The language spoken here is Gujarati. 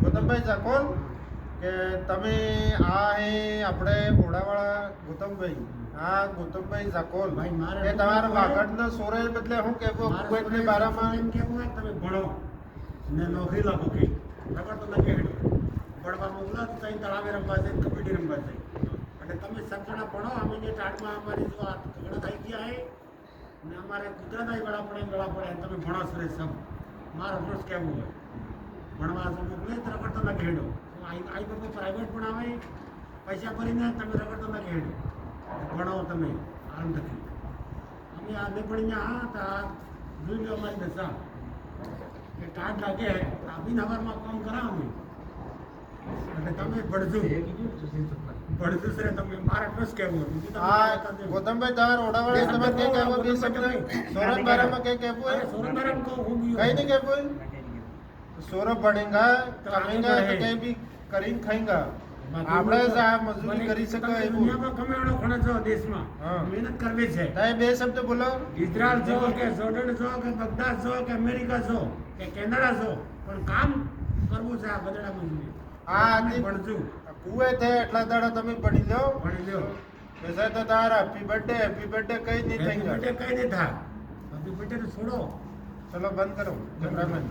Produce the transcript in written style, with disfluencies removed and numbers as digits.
ગૌતમભાઈ જાકોલ કે તમે આ હે આપણે ઓડાવાળા ગૌતમભાઈ ગૌતમભાઈ જાકોલ ભાઈ મારે કે તમારા વાગડનો સોરે બદલે હું કેવો કુવેતની બારામાં એમ કેવું હોય તમે ભણો ને નોકરી લાગો કે રગડ તો નથી હેડો ભણવા મોકલા તો તઈ તળાવે રમવા જાય કબડ્ડી રમવા જાય અને તમે સક્ષણા ભણો અમે જે ટાટમાં અમારી જો આ ઝઘડા થઈ ગયા હે ને અમારે ગુજરાત ગળા પડે તમે ભણો સરે સબ મારો રોજ કેવું હોય ભણવા તો મોકલે તો રગડ તો નથી હેડો આઈ બાપુ પ્રાઇવેટ ભણાવે પૈસા ભરીને તમે રગડ તો નથી હેડો ભણો તમે આનંદથી અમે આ પડીને તો આ જોઈ લો અમારી દશા કે ટાટ લાગે આ બી નગરમાં કામ કરાવો અમે એટલે તમે ભણજો સર તમે મારા બસ કહેવું ગૌતમભાઈ તમારે ઓડાવાળા તમે કે કહેવું બે શબ્દ સોરઠ બારામાં કે કહેવું હોય સોરઠ બારામાં કહું હું કઈ નહીં કહેવું સોરઠ ભણેગા કમેંગા તો કઈ બી કરીને ખાઈંગા આપણે જ આ મજૂરી કરી શકે એવું દુનિયામાં કમાવાનો ખણો છો દેશમાં મહેનત કરવી છે તમે બે શબ્દ બોલો ઇઝરાયલ છો કે જોર્ડન છો કે બગદાદ છો કે અમેરિકા છો કે કેનેડા છો પણ કામ કરવું છે આ બદડા મજૂરી ભણજો કુએ છે એટલા દાડા તમે ભણી લો પૈસા તો તારા હેપી બર્થડે કઈ નહીં થઈ હેપી બર્થડે કઈ નહીં થાય હેપી બર્થડે છોડો ચલો બંધ કરો કેમેરામેન